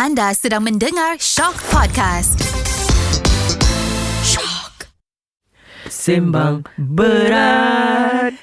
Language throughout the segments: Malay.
Anda sedang mendengar Syok Podcast. Syok. Sembang Ber-ART.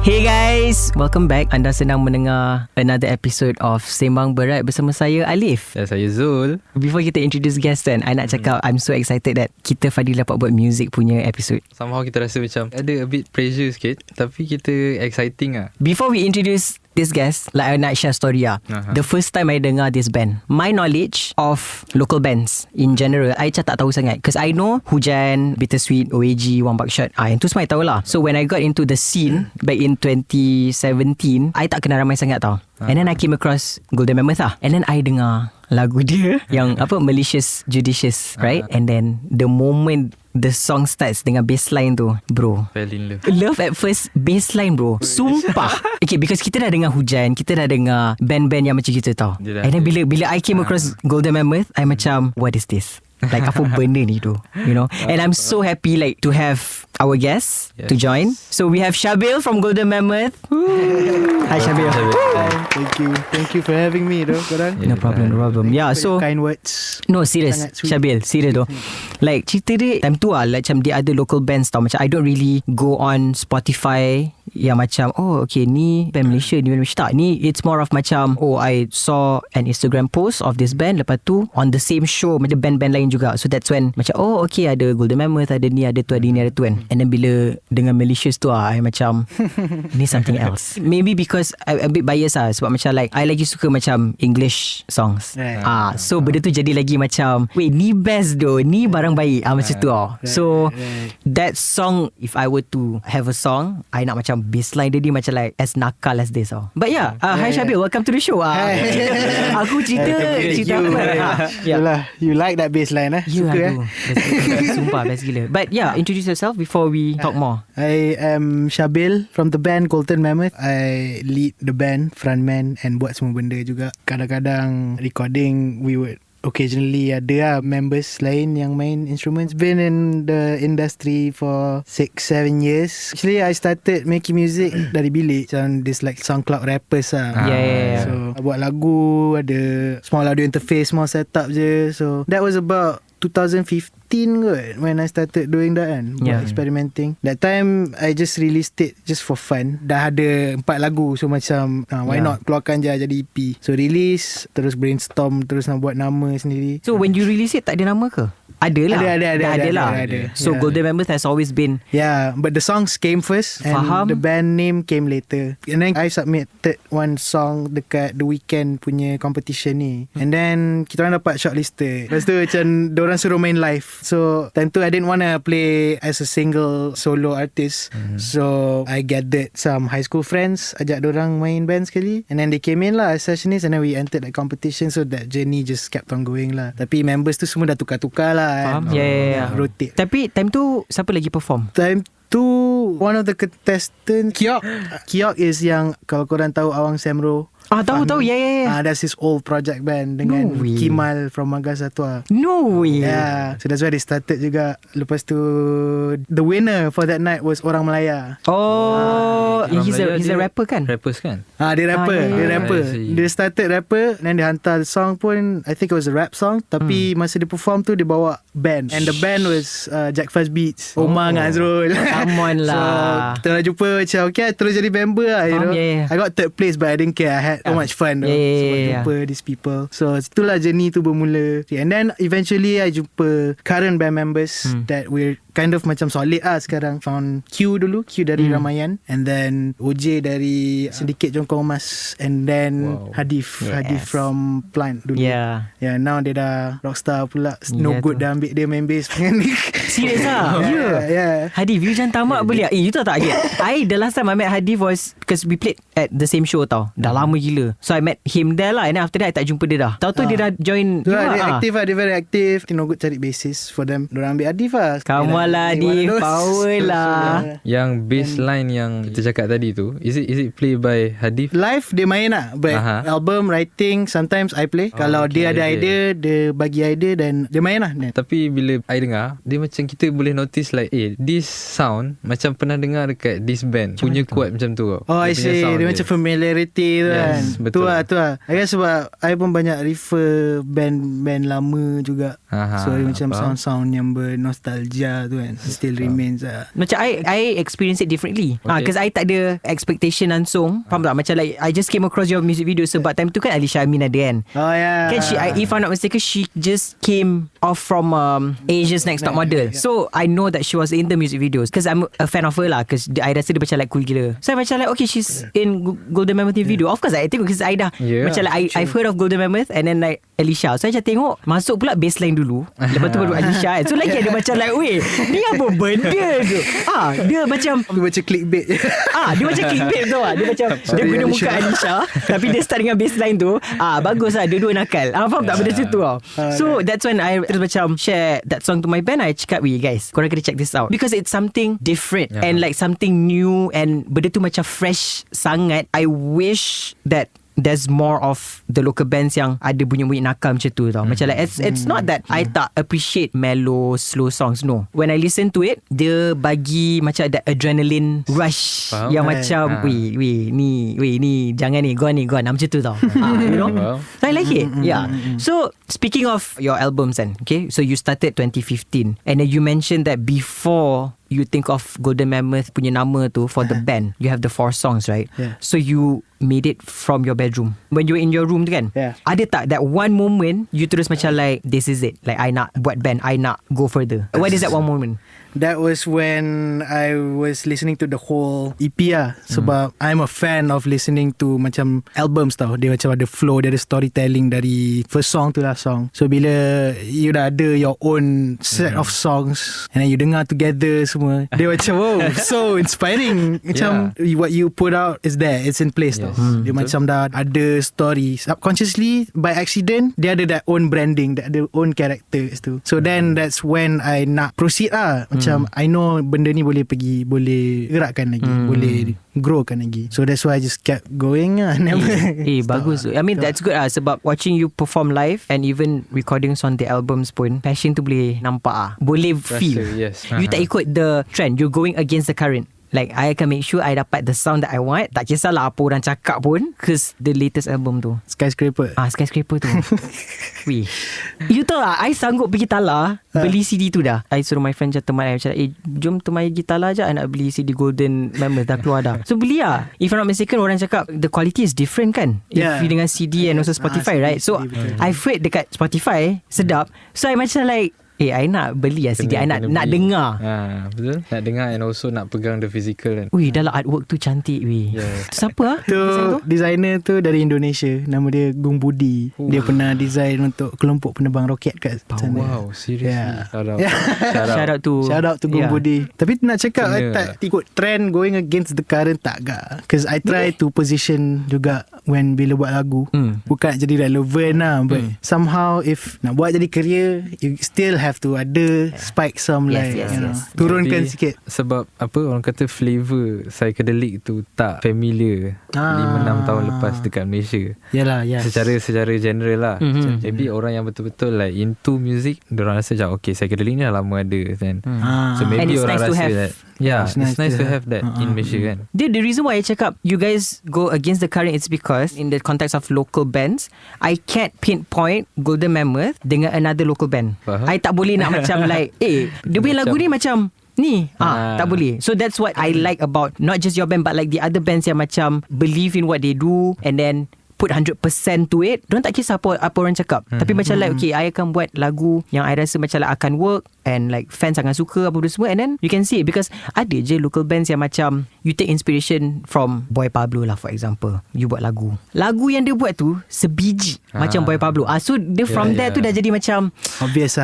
Hey guys, welcome back. Anda sedang mendengar another episode of Sembang Ber-ART bersama saya Alif. Dan saya Zul. Before kita introduce guest kan, I nak cakap I'm so excited that kita Fadil dapat buat music punya episode. Somehow kita rasa macam ada a bit pressure sikit, tapi kita exciting lah. Before we introduce this guest, like I nak share story lah. The first time I dengar this band, my knowledge of local bands in general, I macam tak tahu sangat. Because I know Hujan, Bittersweet, OAG, One Buckshot, yang tu semua I tahu lah. So when I got into the scene back in 2017, I tak kenal ramai sangat tau. And then I came across Golden Mammoth lah. And then I dengar lagu dia yang apa, Malicious Judicious, right? And then the moment the song starts dengan bassline tu, bro, Fell in love. love at first bassline, bro. Sumpah. Okay, because kita dah dengar Hujan, kita dah dengar band-band yang macam gitu tau. And then bila I came across Golden Mammoth, I macam, what is this? Like apa benda ni tu, you know? And I'm so happy like to have our guests to join. So we have Syabil from Golden Mammoth. Hi Syabil. Thank you for having me though, korang. No problem. Yeah, so Kind words. no, serious, Sangat sweet. Syabil, serious tu. Like cerita dia time tu lah, like macam dia ada local bands tau. Macam I don't really go on Spotify yang macam, oh okay, ni band Malaysia, ni band Malaysia. Tak, ni it's more of macam, oh I saw an Instagram post of this band, lepas tu on the same show macam band-band lain juga. So that's when macam, oh okay, ada Golden Mammoth, ada ni, ada tu, ada ni, ada tu kan. And then bila dengan Malicious tu lah, I macam ni something else. Maybe because I a bit biased lah, sebab macam like I lagi suka macam English songs. So benda tu jadi lagi macam, wait, ni best doh, ni barang baik macam tu lah. So that song, if I were to have a song, I nak macam bassline dia macam like as nakal as this oh. But yeah, hi Syabil, welcome to the show. Aku cerita apa? Yalah, you like that bassline You suka aduh, sumpah best gila. But yeah, introduce yourself before we talk more. I am Syabil from the band Golden Mammoth. I lead the band, frontman, and buat semua benda juga. Kadang-kadang recording, we would occasionally ada members lain yang main instruments. Been in the industry for 6-7 years. Actually I started making music dari bilik, macam this like SoundCloud rappers lah. Yeah. So buat lagu, ada small audio interface, small setup je. So that was about 2015 kot when I started doing that kan, buat experimenting. That time I just released it just for fun. Dah ada 4 lagu, so macam why not keluarkan je jadi EP. So release, terus brainstorm, terus nak buat nama sendiri. So when you release it, tak ada nama ke? Ada lah. Ada. So Golden Mammoth has always been. Yeah, but the songs came first and the band name came later. And then I submitted one song dekat The Weeknd punya competition ni. And then kita orang dapat shortlisted. Lepas tu macam diorang suruh main live. So time tu I didn't want to play as a single solo artist. So I gathered some high school friends, ajak diorang main band sekali. And then they came in lah as sessionists, and then we entered the competition. So that journey just kept on going lah. Tapi members tu semua dah tukar-tukar lah. Faham? Yeah. Rotate. Tapi time tu siapa lagi perform? Time tu one of the contestants, Kiok is yang, kalau korang tahu Awang Semro. Tahu. Yeah. That's his old project band dengan Kimal from Magas Satwa. No way. Yeah. So that's why they started juga. Lepas tu the winner for that night was Orang Malaya. He's a rapper kan? Rappers kan? Dia rapper. Dia started rapper, then dia hantar song pun, I think it was a rap song, tapi masa dia perform tu dia bawa band, and the band was Jack Fuzz Beats, Omar dengan Azrul. Come on lah. So kita dah jumpa macam, okay, terus jadi member lah, you know. I got third place but I didn't care. I had so much fun jumpa these people. So itulah journey tu bermula. And then eventually I jumpa current band members that we're kind of macam solid sekarang. Found Q dari Ramayan, and then OJ dari Sedikit Jongkong Emas, and then Hadif from Plant dulu. Yeah, now dia dah rockstar pula. No good dah ambil dia main bass. Serius lah? Yeah. Hadif, you jangan tamak boleh? You tahu tak? The last time I met Hadif was because we played at the same show tau. Dah lama gila. So I met him there lah, and then after that I tak jumpa dia dah. Tahu tu dia dah join. Dia aktif lah. Dia very aktif. No good cari bassist for them. Diorang ambil Hadif lah. Come Power lah ni. Power lah. Yang bassline yang kita cakap tadi tu, is it play by Hadif? Live dia main lah, but album writing sometimes I play. Kalau dia ada idea, dia bagi idea dan dia main lah. Tapi bila I dengar, dia macam kita boleh notice like, this sound macam pernah dengar dekat this band punya kuat macam tu. I see. Dia macam familiarity tu kan. Betul. Tu lah. I guess sebab I pun banyak refer band lama juga. So dia macam sound-sound yang bernostalgia tu kan, still remains lah. Macam I experience it differently. Because I tak ada expectation langsung. Faham tak? Macam like I just came across your music video sebab time tu kan Alisha Amin ada kan. Oh yeah. Kan if I'm not mistaken, she just came off from Asia's Next Top Model. So I know that she was in the music videos because I'm a fan of her lah. Because I rasa dia macam like cool gila. So I macam like, okay, she's in Golden Mammoth video. Of course I tengok because I dah macam like I've heard of Golden Mammoth and then like Alisha. So I macam tengok, masuk pula bassline dulu, lepas tu baru Alisha kan. So lagi ada macam like, weh, ni apa benda tu? Dia macam Dia macam clickbait. dia macam clickbait tu lah. Dia macam dia guna muka Alisha tapi dia start dengan bassline tu. Bagus lah, dua-dua nakal. Faham tak benda situ tau. So that's when I terus macam share that song to my band. I cakap, weh guys, korang kena check this out because it's something different and like something new and benda tu macam fresh sangat. I wish that there's more of the local bands yang ada bunyi-bunyi nakal macam tu tau. Macam like it's not that I tak appreciate mellow slow songs. No, when I listen to it, dia bagi macam that adrenaline rush. Faham? Yang macam weh ni jangan ni go on macam tu tau. You know, so I like it. So speaking of your albums then, okay, so you started 2015 and then you mentioned that before you think of Golden Mammoth punya nama tu for the band, you have the 4 songs, right? So you made it from your bedroom when you were in your room tu kan. Ada tak that one moment you terus macam like, this is it, like I nak buat band, I nak go further? What is that one moment? That was when I was listening to the whole EP lah. Sebab I'm a fan of listening to macam albums tau. Dia macam ada flow, dia ada storytelling dari first song to last song. So bila you dah ada your own set of songs and then you dengar together semua, dia macam wow, so inspiring. Macam what you put out is there, it's in place tau. Dia macam dah ada story. Subconsciously, by accident, dia ada that own branding, dia ada own characters tu. So then that's when I nak proceed lah. Macam I know benda ni boleh gerakkan lagi, boleh growkan lagi. So that's why I just kept going lah. Bagus. I mean that's good lah. Sebab watching you perform live and even recordings on the albums pun, passion tu boleh nampak lah, boleh feel. You tak ikut the trend, you're going against the current. Like I akan make sure I dapat the sound that I want. Tak kisahlah apa orang cakap pun, cause the latest album tu Skyscraper tu wih, you tahu lah, I sanggup pergi Tala beli CD tu dah. I suruh my friend teman I macam, jom teman pergi Tala je, I nak beli CD Golden Mammoth dah keluar dah. So beli lah. If I'm not mistaken, orang cakap the quality is different kan, if you dengan CD and also Spotify, right? So I heard dekat Spotify sedap. So I macam like, I nak beli lah CD, I nak dengar. Betul, nak dengar and also nak pegang the physical kan. Ui, dalam artwork tu cantik weh. Tu siapa lah? Tu designer tu dari Indonesia, nama dia Gung Budi. Dia pernah design untuk kelompok penerbang roket kat sana. Wow, seriously. Shout out to Gung Budi. Tapi nak cakap I tak ikut trend, going against the current, tak gak. Because I try to position juga when bila buat lagu, bukan jadi relevant lah, but somehow if nak buat jadi career, you still have to ada spike some turunkan sikit. Sebab apa orang kata flavor psychedelic tu tak familiar 5-6 tahun lepas dekat Malaysia. Yalah, secara general lah. Maybe orang yang betul-betul like into music, diorang rasa macam okay, psychedelic ni dah lama ada kan. So maybe orang rasa that it's nice to have that in Malaysia kan. The reason why I cakap you guys go against the current is because in the context of local bands, I can't pinpoint Golden Mammoth dengan another local band. I tak boleh nak macam like dia punya lagu ni macam ni tak boleh. So that's what I like about not just your band but like the other bands yang macam believe in what they do and then put 100% to it. Diorang tak kisah apa orang cakap. Tapi macam like okay, I akan buat lagu yang I rasa macam like akan work and like fans akan suka apa semua, and then you can see it because ada je local bands yang macam you take inspiration from Boy Pablo lah, for example. You buat lagu yang dia buat tu sebiji macam Boy Pablo. So dia from there tu dah jadi macam obvious.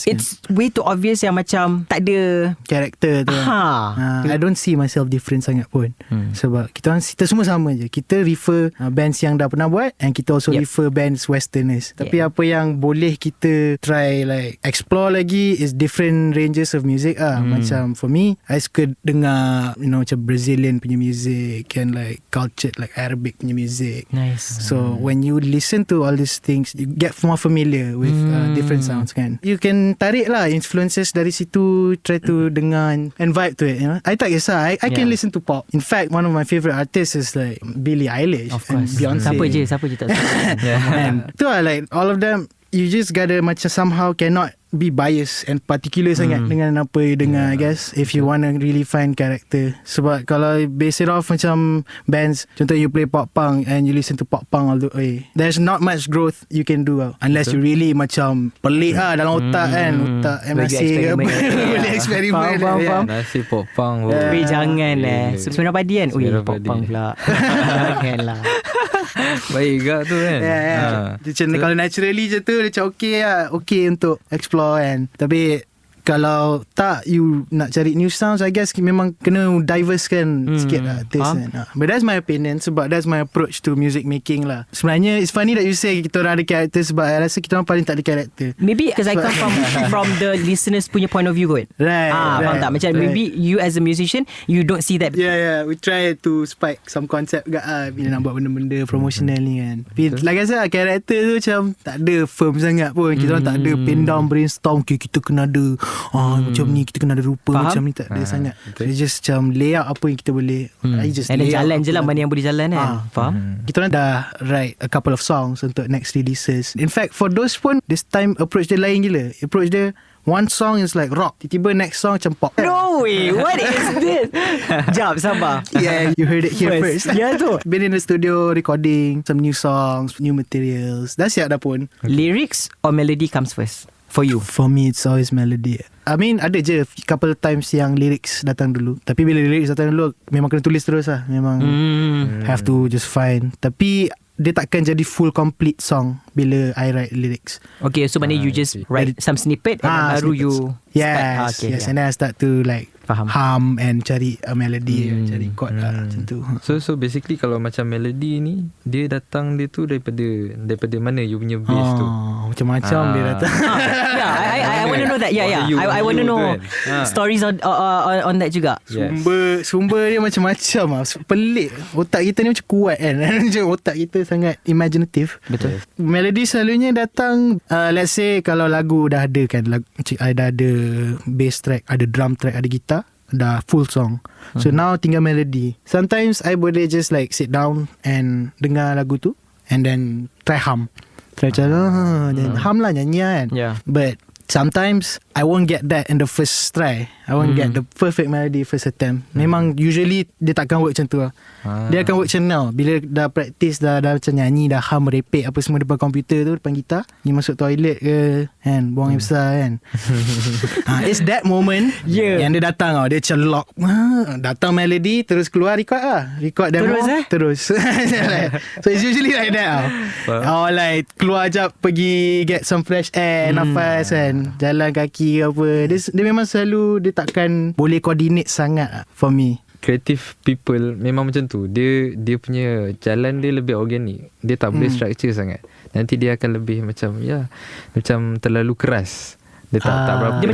It's way too obvious yang macam tak ada character tu. I don't see myself different sangat pun. Sebab kita semua sama je. Kita refer bands yang dah pernah buat and kita also refer bands westerners. Tapi apa yang boleh kita try like explore lagi is different ranges of music Macam for me, I suka dengar macam Brazilian punya music and like cultured like Arabic punya music. Nice. So when you listen to all these things, you get more familiar with different sounds kan. You can tarik lah influences dari situ, try to dengar and vibe to it, I tak kisah, I can listen to pop. In fact, one of my favourite artists is like Billie Eilish and Beyonce. Siapa je tak tahu. And tu lah, like all of them, you just gotta macam somehow cannot be biased and particular sangat dengan apa you dengar, I guess, if you want to really find character. Sebab kalau base it off macam bands, contoh you play pop punk and you listen to pop punk all the way, there's not much growth you can do unless you really macam pelik dalam otak kan, otak MSC ke apa, boleh eksperimen. Faham. Nasi pop punk. Tapi jangan Sembilan padi kan. Ui, pop punk pula. Janganlah. Baik gak tu kan. Macam kalau naturally je tu macam okay untuk explore kan. Tapi kalau tak, you nak cari new sounds, I guess memang kena diverse kan sikit lah taste kan. But that's my opinion, sebab that's my approach to music making lah. Sebenarnya it's funny that you say kita orang ada character, sebab I rasa kita orang paling tak ada character. Maybe because I come from the listeners punya point of view kot. Right. Faham tak? Macam maybe you as a musician, you don't see that. Yeah, we try to spike some concept kat bila nak buat benda-benda promotional ni kan. Tapi like I said, character tu macam tak ada firm sangat pun. Kita orang tak ada pin down, brainstorm, okay, kita kena ada macam ni, kita kena ada rupa. Faham? Macam ni tak ada sangat. So just macam layout apa yang kita boleh. Just and then jalan je lah mana yang boleh jalan kan. Faham? Kita orang dah write a couple of songs untuk next releases. In fact, for those pun, this time approach dia lain gila. Approach dia, one song is like rock, tiba-tiba next song macam pop. No way, what is this? Jap, sabar. Yeah, you heard it here first. Ya tu. Been in the studio recording some new songs, new materials. Dah siap dah pun. Lyrics or melody comes first for you? For me, it's always melody. I mean, ada je couple times yang lyrics datang dulu. Tapi bila lyrics datang dulu, memang kena tulis terus lah. Memang have to just find. Tapi dia takkan jadi full complete song bila I write lyrics. Okay, so maknanya you just write some snippet and then baru you Yes, start. and then I start to like faham, hum and cari a melody, cari chord lah macam tu. So basically kalau macam melody ni, dia datang dia tu daripada mana you punya bass tu? Macam-macam dia datang. I want to know that. I want to know stories on that juga. Sumber dia macam-macam lah. Pelik. Otak kita ni macam kuat kan. Otak kita sangat imaginative. Betul. Melody selalunya datang, let's say kalau lagu dah ada kan, I dah ada bass track, ada drum track, ada gitar, dah full song. So now tinggal melody. Sometimes I boleh just like sit down and dengar lagu tu and then try hum. Try then hum lah, nyanyi kan. But sometimes I won't get that in the first try. I won't get the perfect melody first attempt. Memang usually dia takkan work macam tu lah. Dia akan work macam now. Bila dah practice, dah macam nyanyi, dah hum, merepek apa semua depan komputer tu, depan gitar, ni masuk toilet ke kan, buang air besar kan. It's that moment yang dia datang tau. Dia macam lock, datang melody, terus keluar record lah. Record demo terus. So it's usually like that tau. Or like keluar jap, pergi get some fresh air, nafas kan, jalan kaki apa. Dia memang selalu, dia takkan boleh coordinate sangat for me. Creative people memang macam tu. Dia punya jalan dia lebih organik. Dia tak boleh structure sangat. Nanti dia akan lebih macam macam terlalu keras. Dia tak berapa. Dia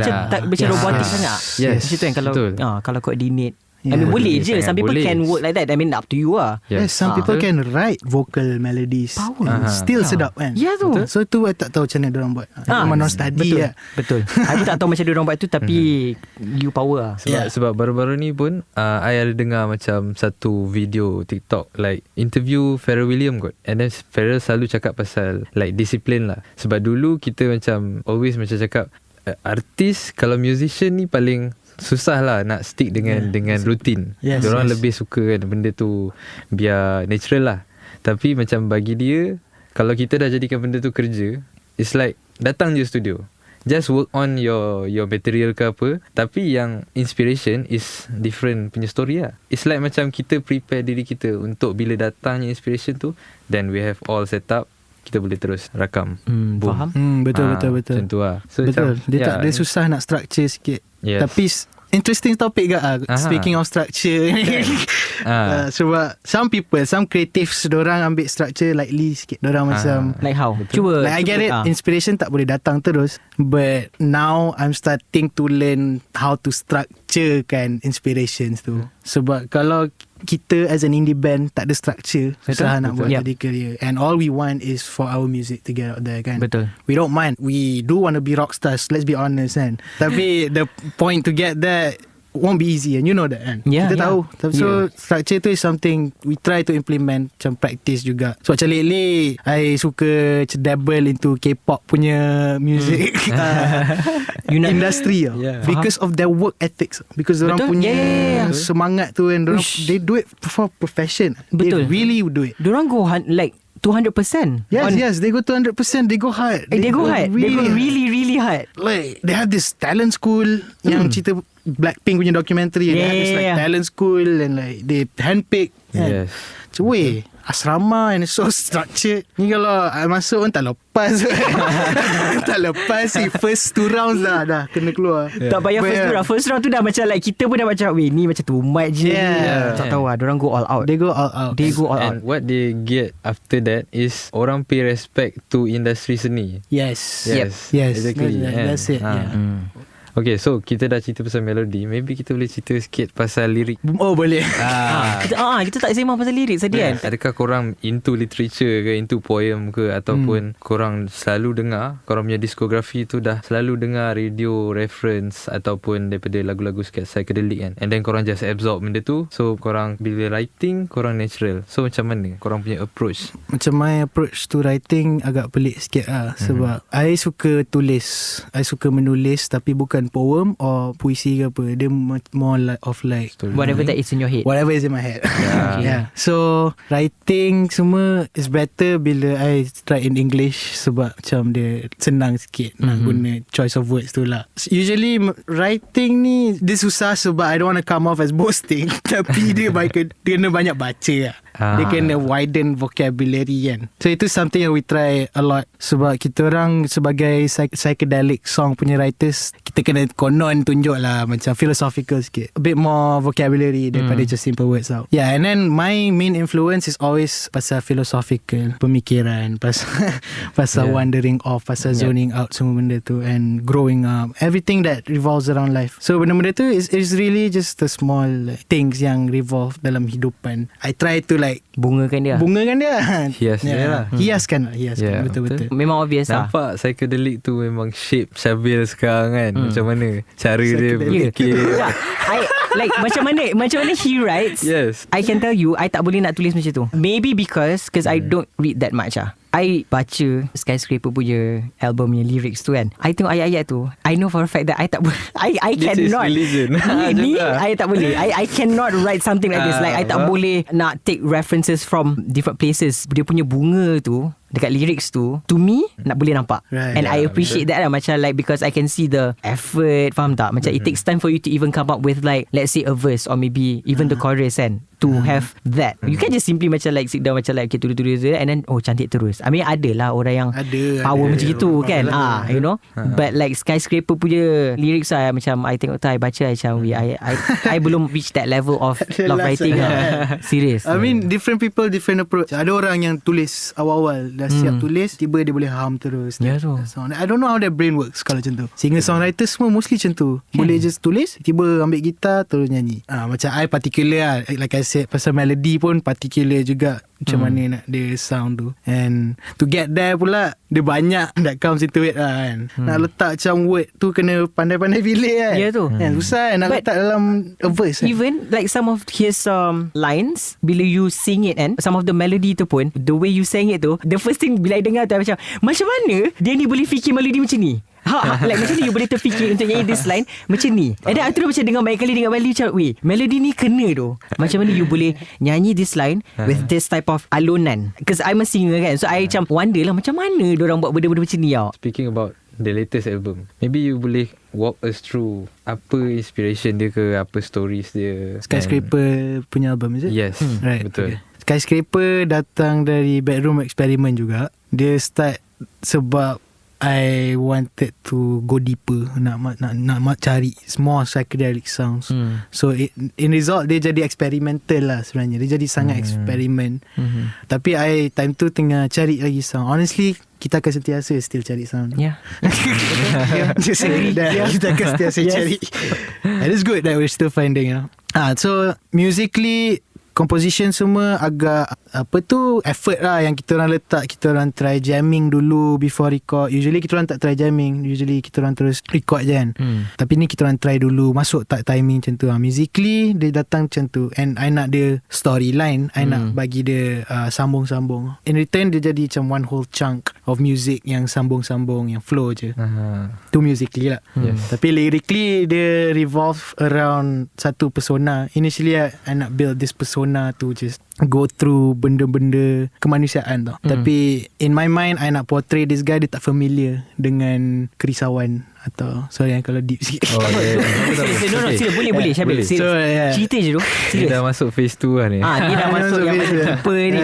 macam robotik sangat. Yes. Macam tu kan kalau coordinate. Yeah. I mean boleh je. Some people boleh. can work like that. I mean up to you lah. Yes, some people can write vocal melodies. Still sedap kan. Ya tu. So tu I tak tahu macam mana diorang buat. Memang non-study lah. Betul. I pun tak tahu macam diorang buat tu, tapi you power lah. Sebab baru-baru ni pun I ada dengar macam satu video TikTok like interview Pharrell Williams kot. And then Pharrell selalu cakap pasal like disiplin lah. Sebab dulu kita macam always macam cakap artis, kalau musician ni paling susah lah nak stick dengan rutin. Diorang lebih suka kan benda tu biar natural lah. Tapi macam bagi dia, kalau kita dah jadikan benda tu kerja, it's like datang je studio, just work on your material ke apa, tapi yang inspiration is different punya story lah. It's like macam kita prepare diri kita untuk bila datangnya inspiration tu, then we have all set up, kita boleh terus rakam. Faham? Betul. Macam tu lah. So betul. Macam, dia susah nak structure sikit. Yes. Tapi interesting topic ke speaking of structure. Sebab some creatives dorang ambil structure lightly sikit. Dorang macam Like how? Cuba. like I get it, inspiration tak boleh datang terus, but now I'm starting to learn how to structure kan inspirations tu. Sebab kalau kita as an indie band tak ada structure, susah nak buat jadi career. And all we want is for our music to get out there kan. Betul. We don't mind. We do want to be rock stars, let's be honest kan. Tapi the point to get there won't be easy, and you know that kan. Kita tahu. So structure tu is something we try to implement, macam practice juga. So macam lately I suka dabble into K-pop punya music industry because of their work ethics, because orang punya semangat tu, and they do it for profession. Betul. They really do it. Diorang go like 200%. Yes, they go 200%. They go hard. They go hard. They go really hard. Like they have this talent school yang cerita Blackpink punya documentary. They have this like talent school, and like they handpick. Yes. So weh, asrama and so structured. Ni kalau I masuk pun tak lepas. Tak lepas sih. First 2 rounds dah kena keluar. Tak payah first round tu dah macam like kita pun dah macam weh ni macam too much je. Tak tahu lah, diorang go all out. They go all out. And what they get after that is orang pay respect to industri seni. Yes. Exactly. That's it. Okay, so kita dah cerita pasal melodi. Maybe kita boleh cerita sikit pasal lirik. Oh, boleh. Kita tak sembang pasal lirik tadi kan. Adakah korang into literature ke, into poem ke, ataupun korang selalu dengar, korang punya diskografi tu dah selalu dengar radio reference ataupun daripada lagu-lagu sikit psychedelic kan, and then korang just absorb benda tu. So korang bila writing, korang natural. So macam mana korang punya approach? Macam my approach to writing agak pelik sikit lah. Sebab I suka tulis, I suka menulis, tapi bukan poem or puisi ke apa. Dia more like Whatever that is in your head. Whatever is in my head. So writing semua is better bila I try in English, sebab macam dia senang sikit nak guna choice of words tu lah. Usually writing ni dia susah sebab I don't want to come off as boasting. Tapi dia kena banyak baca lah. Dia kena widen vocabulary kan. So itu something yang we try a lot. Sebab kita orang sebagai psychedelic song punya writers, kita kena konon tunjuk lah macam philosophical sikit, a bit more vocabulary daripada just simple words out. And then my main influence is always pasal philosophical, pemikiran, pasal wandering off, pasal zoning out, semua benda tu, and growing up, everything that revolves around life. So benda-benda tu is really just the small things yang revolve dalam hidupan. I try to like bungakan dia. Hiaskan. Betul-betul. Memang obvious lah. Nampak psychedelic tu memang shape Syabil sekarang kan. Macam mana cara dia berfikir. Like macam mana he writes. Yes. I can tell you, I tak boleh nak tulis macam tu. Maybe because I don't read that much lah. I baca Skyscraper punya album punya lyrics tu kan. I tengok ayat-ayat tu, I know for a fact that I tak boleh. I cannot. Ni I tak boleh. I cannot write something like this. Like I tak boleh nak take references from different places. Dia punya bunga tu dekat lyrics tu, to me nak boleh nampak. And I appreciate that lah. Macam like, because I can see the effort. Faham tak? Macam it takes time for you to even come up with like, let's say a verse or maybe even the chorus kan, to have that. You can just simply macam like sit down macam like okay, tulis and then cantik terus. I mean ada lah orang yang power macam gitu kan. You know. But like Skyscraper punya lyrics lah, macam I tengok tu, I baca macam I belum reach that level of love writing lah. Serious. I mean different people different approach. Ada orang yang tulis awal-awal dah siap tulis, tiba dia boleh hum terus. I don't know how their brain works kalau macam tu. Singer-songwriter semua mostly macam tu. Boleh just tulis, tiba ambil gitar terus nyanyi. Macam I particular lah, like I said, pasal melody pun particular juga. Macam mana nak dia sound tu. And to get there pula, dia banyak that comes into it lah kan. Nak letak macam word tu kena pandai-pandai pilih kan. Tu susah nak letak dalam a verse even like some of his lines, bila you sing it and some of the melody tu pun, the way you sang it tu, the first thing bila I dengar tu macam mana dia ni boleh fikir melody macam ni. Like macam ni you boleh terfikir untuk nyanyi this line macam ni. And then aku macam dengar banyak kali dengar balik macam weh, melody ni kena tu. Macam mana you boleh nyanyi this line with this type of alunan. Because I'm a singer kan. So I macam wonder lah macam mana diorang buat benda-benda macam ni tau. Speaking about the latest album, maybe you boleh walk us through apa inspiration dia ke, apa stories dia. Skyscraper punya album is it? Yes. Right. Betul. Skyscraper datang dari bedroom experiment juga. Dia start sebab I wanted to go deeper, nak cari more psychedelic sounds. So in result dia jadi experimental lah sebenarnya. Dia jadi sangat eksperimen. Tapi I time tu tengah cari lagi sound. Honestly, kita akan sentiasa still cari sound. Yeah. Kita akan sentiasa cari. And it's good that we're still finding, you know. So musically, composition semua agak effort lah yang kita orang letak. Kita orang try jamming dulu before record. Usually kita orang tak try jamming, usually kita orang terus record je kan. Tapi ni kita orang try dulu, masuk tak timing macam tu. Musically dia datang macam tu, and I nak dia storyline, I nak bagi dia sambung-sambung. In return dia jadi macam one whole chunk of music yang sambung-sambung, yang flow je. Tu musically lah. Tapi lyrically dia revolve around satu persona. Initially I nak build this persona to just go through benda-benda kemanusiaan tau. Tapi in my mind I nak portray this guy, dia tak familiar dengan kerisauan atau sorry kalau deep sikit. Sila boleh Syabil. So, cerita je tu. Dia dah masuk phase 2 lah ni. Dia dah masuk yang deeper ni.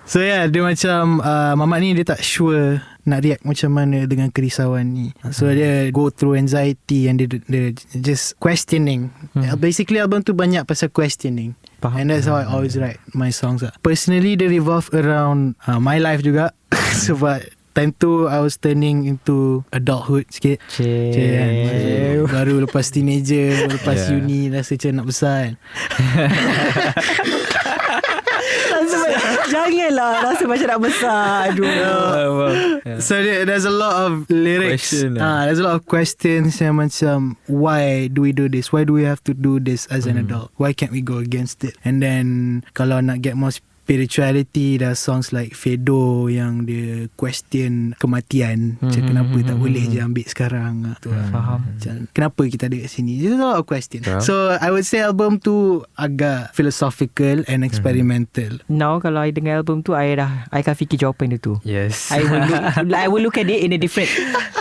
So dia macam Mamat ni dia tak sure nak react macam mana dengan kerisauan ni. So dia go through anxiety and dia just questioning. Basically album tu banyak pasal questioning. Faham. And that's how I always write my songs lah. Personally dia revolve around my life juga. Sebab time tu I was turning into adulthood sikit. Baru lepas teenager, lepas uni, rasa macam nak besar kan. Janganlah rasa macam nak besar. So there's a lot of lyrics. There's a lot of questions yang macam, why do we do this? Why do we have to do this as an adult? Why can't we go against it? And then kalau nak get more spirituality, there are songs like Fedo yang dia question kematian. Macam kenapa tak boleh je ambil sekarang tu. Faham. Macam, kenapa kita ada kat sini? There's a lot of questions. So I would say album tu agak philosophical and experimental. Now kalau I dengar album tu, I akan fikir jawapan dia tu. Yes. I will look at it in a different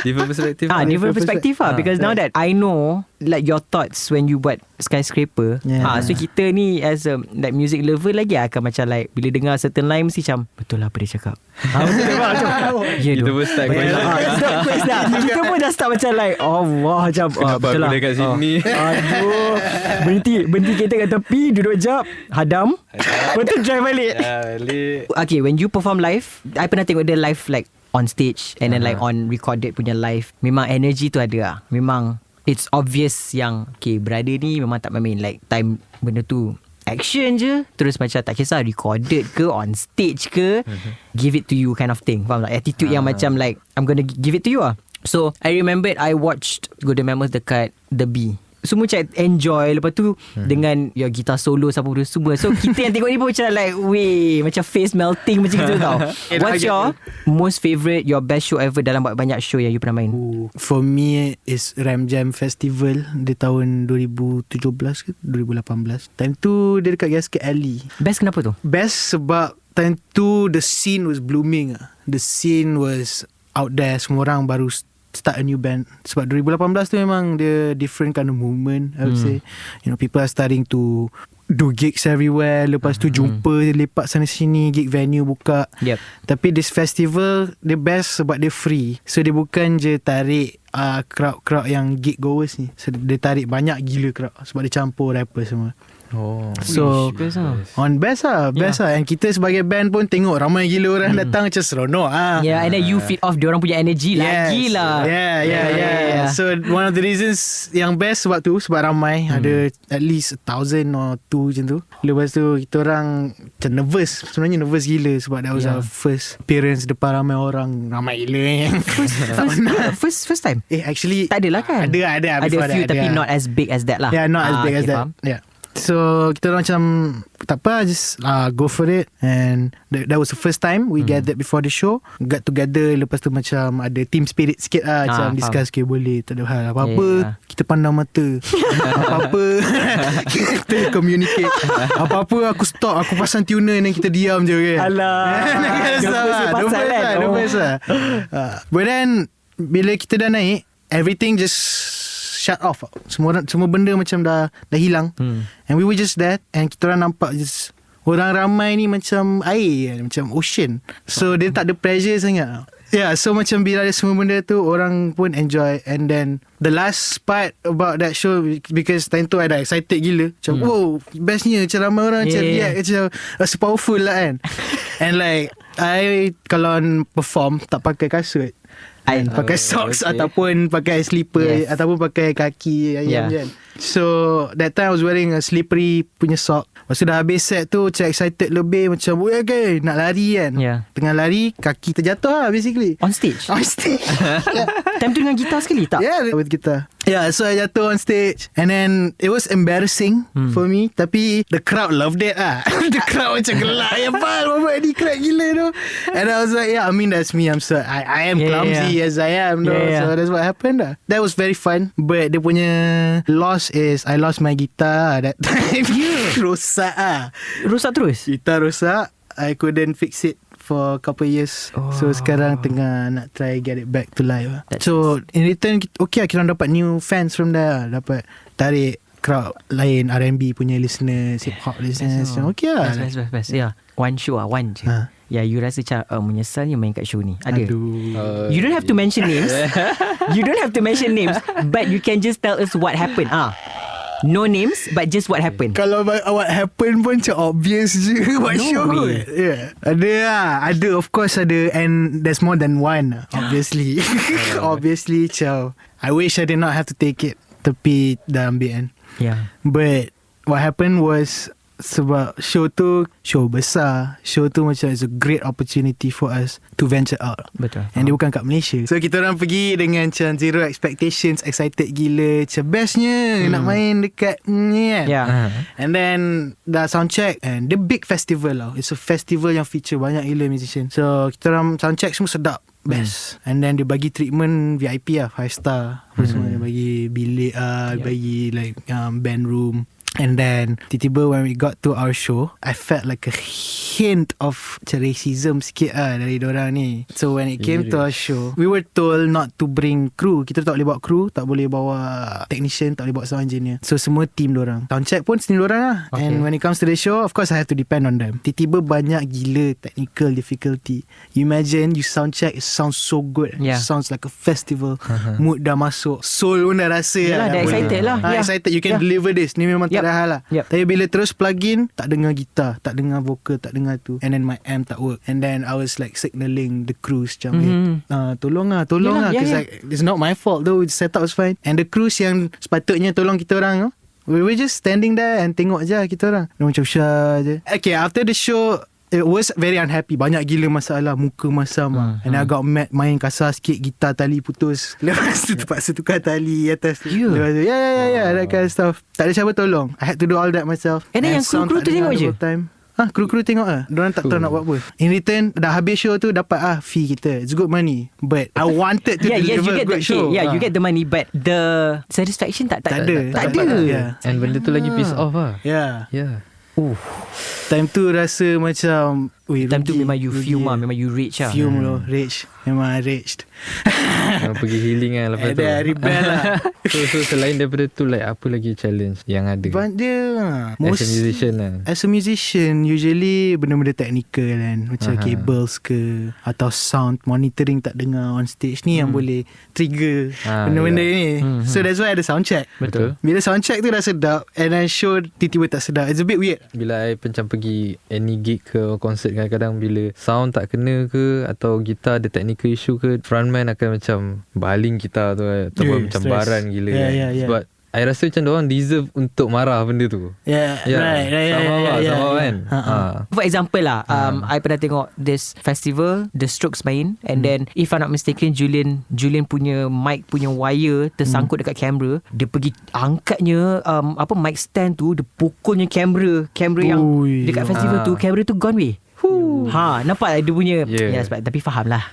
perspective. Different perspective because now that I know like your thoughts when you buat Skyscraper. So kita ni as a like music lover lagi akan macam like bila dengar certain line mesti macam betul lah apa dia cakap. Kita pun start kita pun dah start macam like Allah macam betul lah dekat sini. Aduh, berhenti kereta kat tepi, duduk jap, hadam, betul drive balik. Okay, when you perform live, I pernah tengok dia live like on stage and then like on recorded punya live, memang energy tu ada lah. Memang it's obvious yang okay, brother ni memang tak main like time benda tu action je, terus macam tak kisah recorded ke on stage ke, give it to you kind of thing. Faham tak? Attitude yang macam like I'm gonna give it to you lah. So I remembered I watched Golden Mammoth dekat The Bee. Semua macam enjoy. Lepas tu dengan your guitar solo siapa pun semua. So kita yang tengok ni pun macam like weh, macam face melting macam gitu tau. What's your most favourite, your best show ever dalam banyak show yang you pernah main? For me is Ram Jam Festival di tahun 2017 ke 2018. Time tu dia dekat Gasket Alley. Best kenapa tu? Best sebab time tu the scene was blooming. The scene was out there. Semua orang baru start a new band. Sebab 2018 tu memang dia different kind of movement, I would say. You know, people are starting to do gigs everywhere. Lepas tu jumpa lepak sana sini, gig venue buka. Tapi this festival dia best sebab dia free. So dia bukan je tarik crowd yang gig goers ni. So dia tarik banyak gila crowd sebab dia campur rapper semua. So best lah. On best lah. And kita sebagai band pun tengok ramai gila orang datang, macam seronok and then you feed off diorang punya energy lagi lah. So one of the reasons yang best sebab tu, sebab ramai, ada at least 1,000 or 2 macam tu. Lepas tu kita orang macam nervous. Sebenarnya nervous gila sebab that was our first appearance depan ramai orang. Ramai gila First time? Actually tak adalah kan? Ada few tapi not as big as that lah. Not as big as that. So kita orang macam tak apa, just go for it. And that was the first time we gathered before the show, got together. Lepas tu macam ada team spirit sikit lah, macam discuss ke boleh, tak ada hal apa-apa, kita pandang mata. Apa-apa kita communicate. Apa-apa aku stop, aku pasang tuner dan kita diam je kan. Alah, the best lah. But then bila kita dah naik, everything just shut off. Semua benda macam dah hilang. And we were just there, and kita orang nampak just orang ramai ni macam air, macam ocean. So dia tak ada pressure sangat. So macam bila ada semua benda tu, orang pun enjoy. And then the last part about that show, because time tu I dah excited gila, macam wow, bestnya, macam ramai orang macam react, macam rasa powerful lah kan. And like I kalau perform tak pakai kasut, pakai socks ataupun pakai slipper, ataupun pakai kaki ayam kan. So that time I was wearing a slippery punya sock. Lepas tu dah habis set tu, macam excited lebih, macam okay, nak lari kan. Tengah lari, kaki terjatuh lah basically. On stage? On stage. Time tu dengan gitar sekali tak? With guitar. So I jatuh on stage. And then it was embarrassing for me. Tapi the crowd loved it lah. The crowd macam gelak. Bapak ni crack gila tu. And I was like, I mean that's me. I'm so I am clumsy as I am. So that's what happened lah. That was very fun. But dia punya loss is I lost my guitar that time. Rosak lah. Rosak terus? Gitar rosak. I couldn't fix it for a couple years. So sekarang tengah nak try get it back to life. So in return, okay, kita dapat new fans from there. Dapat tarik crowd lain, R&B punya listeners, hip hop listeners. Okay lah. Best. One show one je. You rasa macam menyesal you main kat show ni? Ada? You don't have to mention names. You don't have to mention names, but you can just tell us what happened. No names, but just what happened. Kalau what happened pun macam obvious je. What show? Ada lah. Ada, of course ada. And there's more than one, obviously. Obviously, macam I wish I did not have to take it. Tapi dah ambil kan. But what happened was, sebab show tu show besar, show tu macam it's a great opportunity for us to venture out. Betul. And dia bukan kat Malaysia. So kita orang pergi dengan macam zero expectations, excited gila, macam bestnya nak main dekat ni kan. And then dah soundcheck, and the big festival lah. It's a festival yang feature banyak gila musician. So kita orang soundcheck semua sedap, best. And then dia bagi treatment VIP lah, 5 star. Semua dia bagi bilik bagi like band room. And then tiba-tiba when we got to our show, I felt like a hint of racism sikit dari diorang ni. So when it came to our show, we were told not to bring crew. Kita tak boleh bawa crew, tak boleh bawa technician, tak boleh bawa sound engineer. So semua team diorang. Soundcheck pun team diorang lah. And when it comes to the show, of course I have to depend on them. Tiba-tiba banyak gila technical difficulty. You imagine you soundcheck, it sounds so good. It sounds like a festival. Mood dah masuk, soul pun dah rasa. Yalah, dah excited lah. Excited, you can deliver this. Ni memang tak ada hal lah. Tapi bila terus plug in, tak dengar gitar, tak dengar vokal, tak dengar tu. And then my amp tak work. And then I was like signaling the crews macam tolong lah Cause like, it's not my fault though. The setup was fine. And the crews yang sepatutnya tolong kita orang, we were just standing there and tengok je kita orang. Macam syah je. Okay, after the show, it was very unhappy. Banyak gila masalah, muka masam and I got mad, main kasar sikit, gitar tali putus. Lepas tu terpaksa tukar tali atas tu. Lepas tu that kind of stuff. Tak ada siapa tolong. I had to do all that myself. And then yang kru tu tengok je? Kru-kru tengok lah. Diorang tak tahu nak buat apa. In return, dah habis show tu, dapat fee kita. It's good money. But I wanted to deliver good show. You get the money, but the satisfaction tak ada. And benda tu lagi piss off lah. Time tu rasa macam time tu memang you fume lah. Memang you rage lah. Fume loh, rage. Memang raged. Pergi healing lah lepas tu. Rebel lah. So selain daripada tu, like apa lagi challenge yang ada? As a musician lah. As a musician, usually benda-benda technical kan. Macam cables ke, atau sound monitoring tak dengar on stage ni yang boleh trigger benda-benda ni. So that's why ada sound check. Betul. Bila sound check tu dah sedap, and then show tiba-tiba tak sedap. It's a bit weird. Bila I macam pergi any gig ke konsert, kadang-kadang bila sound tak kena ke, atau gitar ada technical issue ke, frontman akan macam baling gitar tu ataupun macam stress. Baran gila Sebab I rasa macam diorang deserve untuk marah benda tu. Right. Sama kan. For example lah, I pernah tengok this festival, The Strokes main, and then if I'm not mistaken, Julian punya mic punya wire tersangkut dekat kamera. Dia pergi angkatnya mic stand tu, dia pukulnya kamera yang dekat festival tu, kamera tu gone weh. Nampak dia punya sebab, tapi faham lah.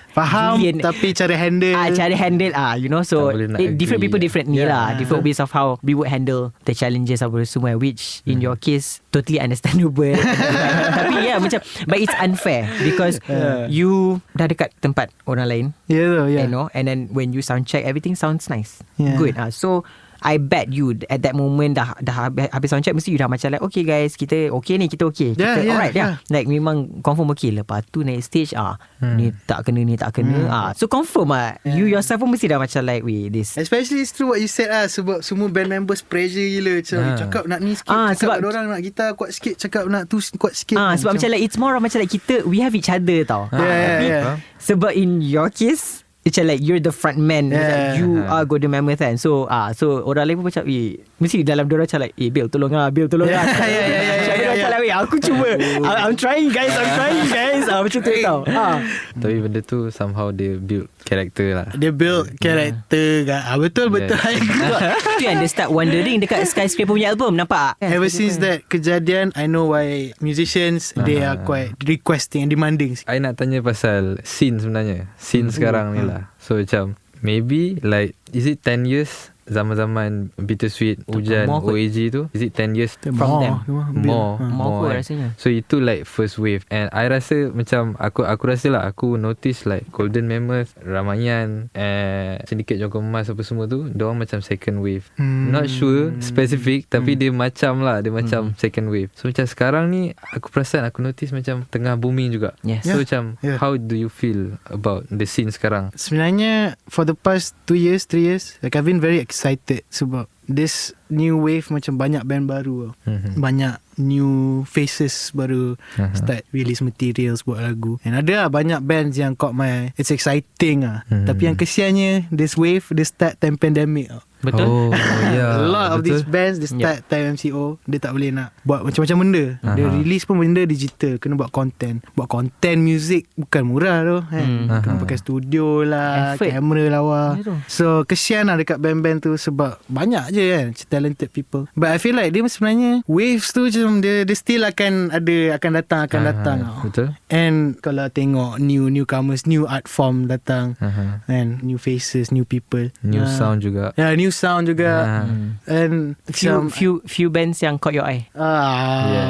Julian, tapi cara handle you know, so different people different ni lah, different ways of how we would handle the challenges apa semua, which in your case totally understandable. Tapi macam, but it's unfair because you dah dekat tempat orang lain, you know, and then when you sound check, everything sounds nice, good. So I bet you at that moment dah habis soundcheck, mesti you dah macam like, okay guys, kita okay ni, kita okay, kita alright. Like memang confirm okay. Lepas tu naik stage, ni tak kena, ni tak kena. So confirm you yourself pun mesti dah macam like, wait, this. Especially it's true what you said sebab semua band members pressure gila. Cakap nak ni sikit, cakap ada orang nak gitar kuat sikit, cakap nak tu kuat sikit. Sebab macam like it's more of macam like kita, we have each other tau. Sebab in your case, it's like you're the front man, you are Golden Mammoth kan. So orang lain pun macam mesti dalam diorang macam like, Bil tolong Bil tolong aku cuba, I'm trying guys macam tu tau. Tapi benda tu somehow dia build character lah. Dia build character kan. Betul. Tu yang dia start wondering dekat Skyscraper punya album, nampak? Ever since that kejadian, I know why musicians they are quite requesting and demanding. I nak tanya pasal scene sebenarnya. Scene sekarang ni lah. So macam maybe like, is it 10 years zaman-zaman Bittersweet, Hujan, OAG tu, is it 10 years from them? More rasanya. So itu like first wave. And I rasa macam aku rasa lah, aku notice like Golden Mammoth, Ramayan, Syndicate Jongkong Emas apa semua tu, diorang macam second wave. Not sure specific, tapi dia macam lah, dia macam second wave. So macam sekarang ni aku perasan, aku notice macam tengah booming juga. So macam how do you feel about the scene sekarang? Sebenarnya for the past 2 years, 3 years, like I've been very excited sebab this new wave macam banyak band baru, banyak new faces baru start release materials buat lagu. And ada banyak bands yang caught my, it's exciting tapi yang kesiannya this wave dia start time pandemic. Betul. A lot of these bands they start time MCO, dia tak boleh nak buat macam-macam benda. Dia release pun benda digital, kena buat content music bukan murah tu kan. Kena pakai studio lah, kamera lawa. So kesian lah dekat band-band tu sebab banyak je kan talented people. But I feel like dia sebenarnya waves tu macam dia still akan datang. Betul. And kalau tengok newcomers, new art form datang, and new faces, new people, new sound juga. New sound juga. And few bands yang caught your eye.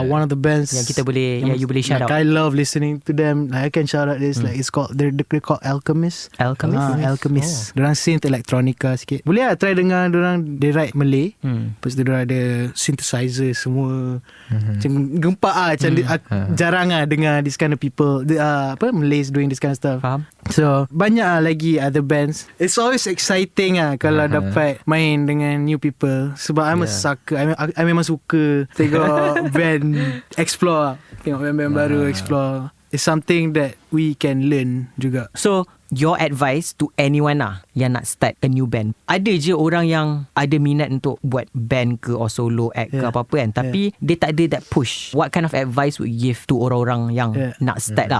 One of the bands yang kita boleh, you boleh shout out. I love listening to them. I can shout out this. Like it's called, they're called Alchemist. Alchemist. Diorang synth electronica sikit. Boleh lah try dengar diorang. They write Malay. Lepas tu diorang ada synthesizer semua. Macam gempak macam jarang dengar this kind of people, Malays doing this kind of stuff. Faham. So banyak lagi other bands. It's always exciting kalau dapat main dengan new people. Sebab I'm a sucker. I memang suka tengok band explore. Tengok band-band baru explore. It's something that we can learn juga. So your advice to anyone yang nak start a new band, ada je orang yang ada minat untuk buat band ke or solo act ke apa-apa kan, tapi dia tak ada that push. What kind of advice would you give to orang-orang yang nak start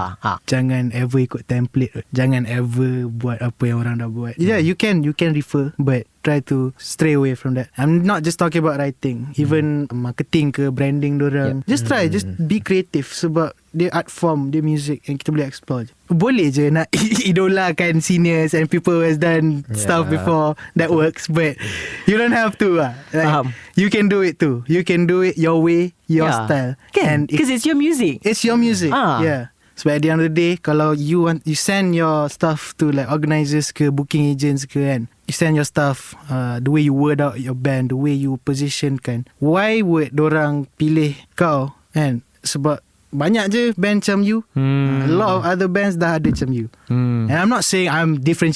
Jangan ever ikut template. Jangan ever buat apa yang orang dah buat. You can refer, but try to stray away from that. I'm not just talking about writing, even marketing ke branding dorang. Just try, just be creative sebab dia art form, dia music yang kita boleh explore je. Boleh je nak idolakan seniors and people who has done stuff before. That works, but you don't have to like, you can do it too. You can do it your way, your style. Kan? Because it's your music. It's your music. So at the end of the day, kalau you send your stuff to like organisers ke booking agents ke kan, you send your stuff, the way you word out your band, the way you position kan, why would dorang pilih kau kan? Sebab banyak je band macam you. A lot of other bands dah ada macam you. And I'm not saying I'm different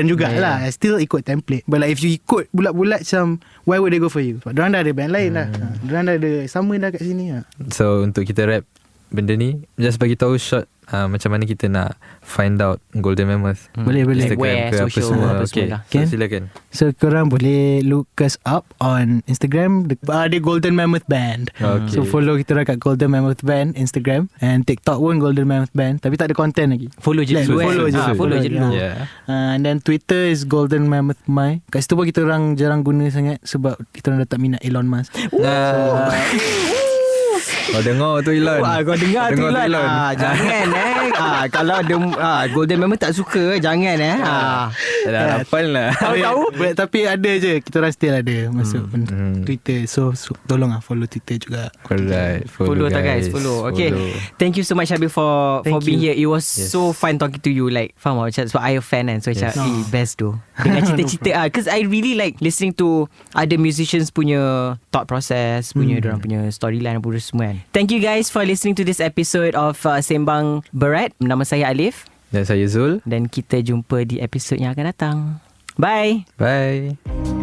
jugalah. I still ikut template. But like if you ikut bulat-bulat macam, why would they go for you? Sebab diorang dah ada band lain dah. Diorang dah ada sama dah kat sini. So untuk kita wrap benda ni, just bagi tahu short macam mana kita nak find out Golden Mammoth. Boleh Instagram ke apa semua. Okay, so silakan. So korang boleh look us up on Instagram. Ada Golden Mammoth Band. So follow kita kat Golden Mammoth Band Instagram, and TikTok pun Golden Mammoth Band, tapi tak ada content lagi. Follow je dulu. Follow je dulu. And then Twitter is Golden Mammoth My. Kat situ pun kita orang jarang guna sangat sebab kita orang dah tak minat Elon Musk. Kau dengar tu Elon. Kau dengar tu Elon. Jangan kalau ada Golden Mammoth tak suka, jangan Dah hafal lah. Tahu. Tapi ada je, kita orang still ada masuk Twitter. So tolong follow Twitter juga. Alright. Follow guys. Follow. Okay. Thank you so much Syabil for being here. It was so fun talking to you. Like faham macam sebab I a fan kan. So macam best tu. Dengan cerita-cerita because I really like listening to other musicians punya thought process, punya dorang punya storyline apa semua kan. Thank you guys for listening to this episode of Sembang Ber-ART. Nama saya Alif. Dan saya Zul. Dan kita jumpa di episod yang akan datang. Bye. Bye.